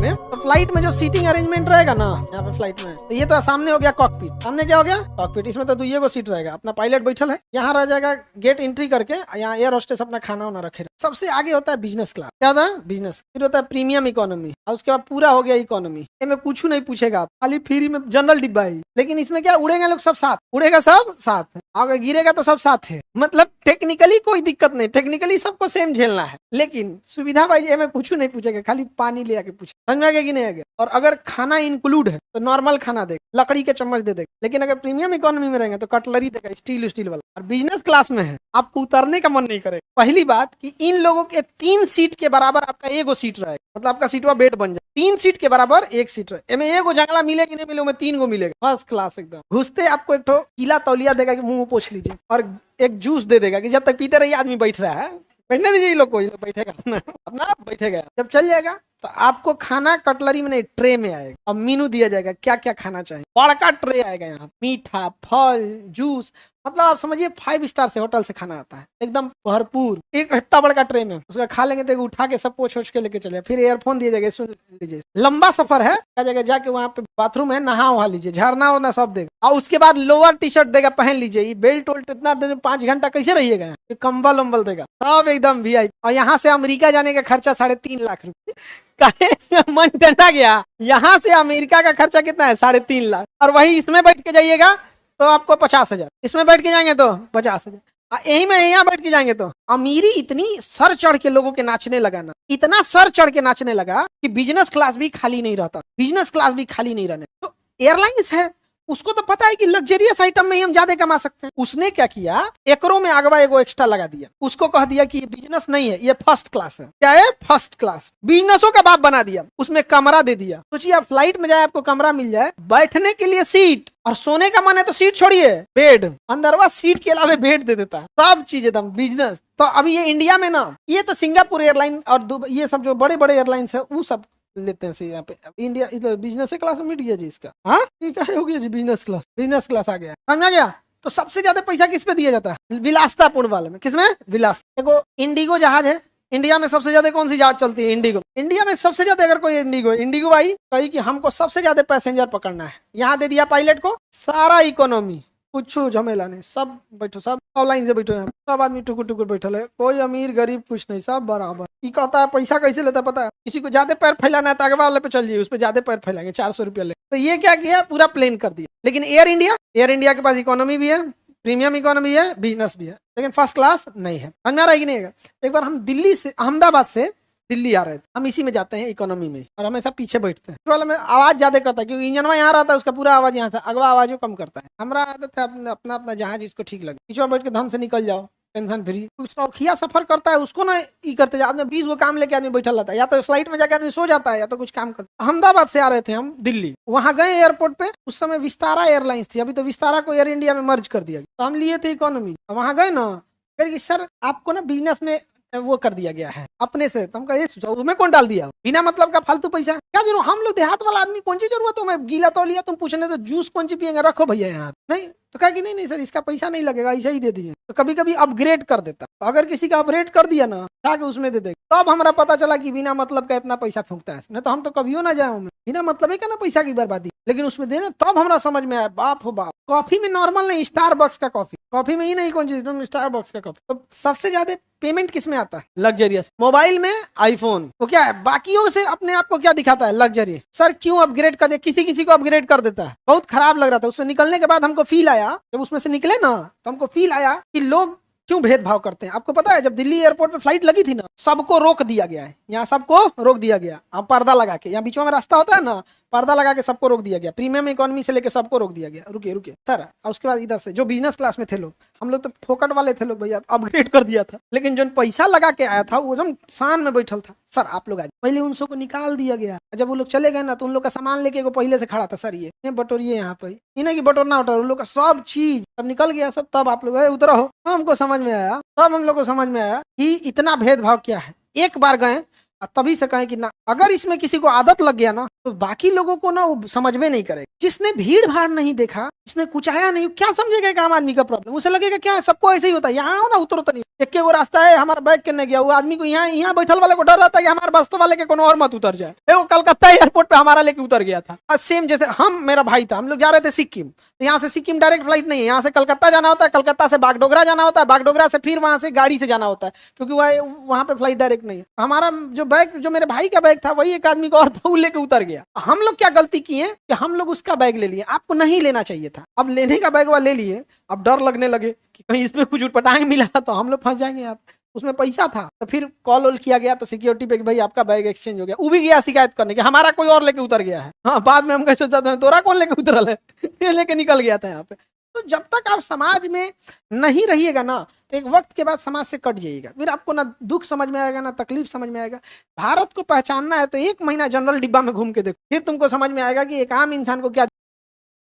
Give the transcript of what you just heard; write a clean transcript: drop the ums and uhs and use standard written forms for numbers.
में, तो फ्लाइट में जो सीटिंग अरेंजमेंट रहेगा ना यहाँ पे फ्लाइट में, तो ये तो सामने हो गया कॉकपिट। सामने क्या हो गया? कॉकपिट। इसमें तो दुइये को सीट रहेगा, अपना पायलट बैठल है, यहाँ रह जाएगा गेट एंट्री करके, यहाँ एयर होस्टेस अपना खाना वाना रखे। सबसे आगे होता है बिजनेस क्लास। क्या होता है? बिजनेस। फिर होता है प्रीमियम इकोनॉमी, और उसके बाद पूरा हो गया इकोनॉमी। इसमें कुछ नहीं पूछेगा, खाली फ्री में जनरल डिब्बा है। लेकिन इसमें क्या, उड़ेगा लोग सब साथ, उड़ेगा सब साथ, अगर गिरेगा तो सब साथ है। मतलब टेक्निकली कोई दिक्कत नहीं, टेक्निकली सबको सेम झेलना है। लेकिन सुविधा भाई हमें कुछ नहीं पूछेगा, खाली पानी ले आके पूछे, समझ में आ गया कि नहीं आ गया? और अगर खाना इंक्लूड है तो नॉर्मल खाना देगा, लकड़ी के चम्मच दे देगा। लेकिन अगर प्रीमियम इकोनॉमी में रहेंगे तो कटलरी देगा, स्टील वाला। और बिजनेस क्लास में है, आपको उतरने का मन नहीं करेगा। पहली बात कि इन लोगों के 3 सीट के बराबर आपका एगो सीट रहेगा, मतलब आपका सीटवा बेड बन जाए। 3 सीट के बराबर 1 सीट रहे। एमे एगो जंगला मिले कि नहीं मिले, में 3 गो मिलेगा, फर्स्ट क्लास एकदम। घुसते आपको एक गीला तौलिया देगा कि मुंह पोछ लीजिए, और एक जूस दे देगा कि जब तक पीते रहिए, आदमी बैठ रहा है, बैठने दीजिए लोग को, बैठेगा अपना बैठेगा। जब चल जाएगा तो आपको खाना कटलरी में नहीं, ट्रे में आएगा, और मेनू दिया जाएगा क्या क्या खाना चाहिए। बड़ा ट्रे आएगा यहाँ, मीठा, फल, जूस, मतलब आप समझिए 5 स्टार से होटल से खाना आता है, एकदम भरपूर। एक इतना बड़ा ट्रे में उसका खा लेंगे तो उठा के सब पोछ के लेके चले। फिर एयरफोन दिए जाएगा, सुन लीजिए। लंबा सफर है, क्या जगह जाके वहाँ पे बाथरूम है, नहा वहा लीजिए, झरना वरना सब देगा। और उसके बाद लोअर टी शर्ट देगा, पहन लीजिए। बेल्ट वोल्ट इतना देर 5 घंटा कैसे रहिएगा, कंबल उम्बल देगा, सब एकदम VIP। और यहाँ से अमेरिका जाने का खर्चा 3.5 लाख रुपए। मन टंटा गया, यहाँ से अमेरिका का खर्चा कितना है? 3.5 लाख। और वही इसमें बैठ के जाइएगा तो आपको 50,000, इसमें बैठ के जाएंगे तो 50,000, यही में यहाँ बैठ के जाएंगे तो। अमीरी इतनी सर चढ़ के लोगों के नाचने लगा ना, इतना सर चढ़ के नाचने लगा कि बिजनेस क्लास भी खाली नहीं रहता, बिजनेस क्लास भी खाली नहीं रहने। तो एयरलाइंस है, उसको तो पता है कि लग्जरियस आइटम में ही हम ज्यादा कमा सकते हैं। उसने क्या किया, एकरों में अगवा एगो एक्स्ट्रा लगा दिया, उसको कह दिया कि ये बिजनेस नहीं है, ये फर्स्ट क्लास है। क्या है? First class. बिजनेसों का बाप बना दिया, उसमें कमरा दे दिया। सोचिए आप फ्लाइट में जाए, आपको कमरा मिल जाए, बैठने के लिए सीट, और सोने का मन है तो सीट छोड़िए, बेड, अंदरवा सीट के अलावा बेड दे देता है, सब चीज एकदम बिजनेस। तो अभी ये इंडिया में ना, ये तो सिंगापुर एयरलाइन और ये सब जो बड़े बड़े एयरलाइंस है वो सब लेते हैं यहाँ पे। इंडिया इधर बिजनेस क्लास में मिट गया जी इसका। हाँ, हो गया जी बिजनेस क्लास आ गया, समझ गया? तो सबसे ज्यादा पैसा किस पे दिया जाता है? विलासतापूर्ण वाले में। किसमें? विलास। देखो इंडिगो जहाज है, इंडिया में सबसे ज्यादा कौन सी जहाज चलती है? इंडिगो। इंडिया में सबसे ज्यादा अगर कोई इंडिगो भाई कही कि हमको सबसे ज्यादा पैसेंजर पकड़ना है, यहाँ दे दिया पायलट को सारा इकोनॉमी, कुछ झमेला नहीं, सब बैठो, सब ऑनलाइन से बैठो, यहाँ सब आदमी टुकुर टुकुर बैठल है, कोई अमीर गरीब कुछ नहीं, सब बराबर। ये कहता है पैसा कैसे लेता है पता है? किसी को ज्यादा पैर फैलाना है तो अगवा वाले पे चल जाइए, उस पर ज्यादा पैर फैलाएंगे, 400 रुपया ले। तो ये क्या किया, पूरा प्लेन कर दिया। लेकिन एयर इंडिया के पास इकोनॉमी भी है, प्रीमियम इकोनॉमी है, बिजनेस भी है, लेकिन फर्स्ट क्लास नहीं है। समझ में आ रहा है कि नहीं है? एक बार हम दिल्ली से, अहमदाबाद से दिल्ली आ रहे थे, हम इसी में जाते हैं इकोनॉमी में, और हमेशा पीछे बैठते हैं। वाला में आवाज ज्यादा करता है क्योंकि इंजन यहाँ रहता है, उसका पूरा आवाज यहाँ था, अगवा आवाज कम करता है। हमारा आदत है अपना अपना जहां जिसको ठीक लगे, पीछे बैठ के धन से निकल जाओ, टेंशन फ्री। शौकिया सफर करता है उसको ना ये करते जाओ, आदमी 20 गो काम लेके आदमी बैठा रहता है, या तो फ्लाइट में जाके आदमी सो जाता है या तो कुछ काम करता है। अहमदाबाद से आ रहे थे हम दिल्ली, वहां गए एयरपोर्ट पे, उस समय विस्तारा एयरलाइंस थी, अभी तो विस्तारा को एयर इंडिया में मर्ज कर दिया, तो हम लिए थे इकोनॉमी। वहां गए ना, सर आपको ना बिजनेस में वो कर दिया गया है अपने से। तो हम कहे तुम्हें कौन डाल दिया, बिना मतलब का फालतू पैसा क्या जरूरत, हम लोग देहात वाला आदमी, कौन सी जरूरत हो, मैं गीला तौलिया तुम पूछने तो जूस कौन सी पियेंगे, रखो भैया यहाँ। नहीं तो कहा कि नहीं सर इसका पैसा नहीं लगेगा, ऐसा ही दे दिए। तो कभी कभी अपग्रेड कर देता, तो अगर किसी का अपग्रेड कर दिया ना, जाके उसमें दे देगा। तब हमारा पता चला कि बिना मतलब का इतना पैसा फूकता है, नहीं तो हम तो कभी ना जाए, बिना मतलब का ना पैसा की बर्बादी, लेकिन उसमें देना। तब हमारा समझ में आया, बाप हो बाप, कॉफी में नॉर्मल नहीं, स्टारबक्स का कॉफी में ही नहीं, कौन चीज तुम स्टारबक्स का कॉफी। तो सबसे ज्यादा पेमेंट किस में आता है? लग्जरियस। मोबाइल में आईफोन, तो क्या है, बाकियों से अपने आप को क्या दिखाता है? लग्जरी। सर क्यों अपग्रेड कर दे, किसी को अपग्रेड कर देता है, बहुत खराब लग रहा था। उससे निकलने के बाद हमको फील आया, जब उसमें से निकले ना, तो हमको फील आया कि लोग क्यों भेदभाव करते हैं। आपको पता है जब दिल्ली एयरपोर्ट पे फ्लाइट लगी थी ना, सबको रोक दिया गया है, यहाँ सबको रोक दिया गया, अब पर्दा लगा के, यहाँ बीचों में रास्ता होता है ना, पर्दा लगा के सबको रोक दिया गया। प्रीमियम इकोनॉमी से लेके सबको रोक दिया गया, रुकिए सर। और उसके बाद इधर से जो बिजनेस क्लास में थे लोग, हम लोग तो फोकट वाले थे लोग भैया, अपग्रेड कर दिया था। लेकिन जो पैसा लगा के आया था वो एकदम शान में बैठल था, सर आप लोग आज पहले उन सबको निकाल दिया गया। जब वो लोग चले गए ना, तो उन लोग का सामान लेके पहले से खड़ा था, सर ये बटोरिए यहाँ पे, इन्हें की बटोरना उठा, उन लोग का सब चीज सब निकल गया सब। तब आप लोग उतरा हो, हमको समझ में आया, तब हम लोग को समझ में आया कि इतना भेदभाव क्या है। एक बार गए तभी से कहें कि ना, अगर इसमें किसी को आदत लग गया ना, तो बाकी लोगों को ना वो समझ में नहीं करेगा। जिसने भीड़ भाड़ नहीं देखा इसने कुछ आया नहीं, क्या समझेगा एक आम आदमी का प्रॉब्लम? उसे लगेगा क्या सबको ऐसे ही होता है, यहाँ आओ ना, उतरो तो नहीं। एक वो रास्ता है, हमारा बैग करने गया, वो आदमी को यहाँ यहाँ बैठल वाले को डर रहता है कि हमारे बस्तों वाले के कोनो और मत उतर जाए। वो कलकत्ता एयरपोर्ट पे हमारा लेके उतर गया था। सेम जैसे मेरा भाई था, हम लोग जा रहे थे सिक्किम, यहाँ से सिक्किम डायरेक्ट फ्लाइट नहीं है, यहाँ से कलकत्ता जाना होता है, कलकत्ता से बागडोगरा जाना होता है, बागडोगरा से फिर वहां से गाड़ी से जाना होता है, क्योंकि वहां पे फ्लाइट डायरेक्ट नहीं है। हमारा जो बैग, जो मेरे भाई का बैग था, वही एक आदमी का और था, वो लेके उतर गया। हम लोग क्या गलती किए कि हम लोग उसका बैग ले लिए, आपको नहीं लेना चाहिए था। अब लेने का बैग ले लिए, अब डर लगने लगे कि कहीं इसमें कुछ उटपटांग मिला तो हम लोग फंस जाएंगे। आप उसमें पैसा था, तो फिर कॉल वॉल किया गया तो सिक्योरिटी पे कि भाई आपका बैग एक्सचेंज हो गया। वो भी गया शिकायत करने के, हमारा कोई और लेके उतर गया है। हाँ, बाद में हम कह सोचा था तोरा कौन लेके उतरल है, ये लेके निकल गया था यहाँ पे। तो जब तक आप समाज में नहीं रहिएगा ना, तो एक वक्त के बाद समाज से कट जाइएगा, फिर आपको ना दुख समझ में आएगा ना तकलीफ समझ में आएगा। भारत को पहचानना है तो 1 महीना जनरल डिब्बा में घूम के देखो, फिर तुमको समझ में आएगा कि एक आम इंसान को क्या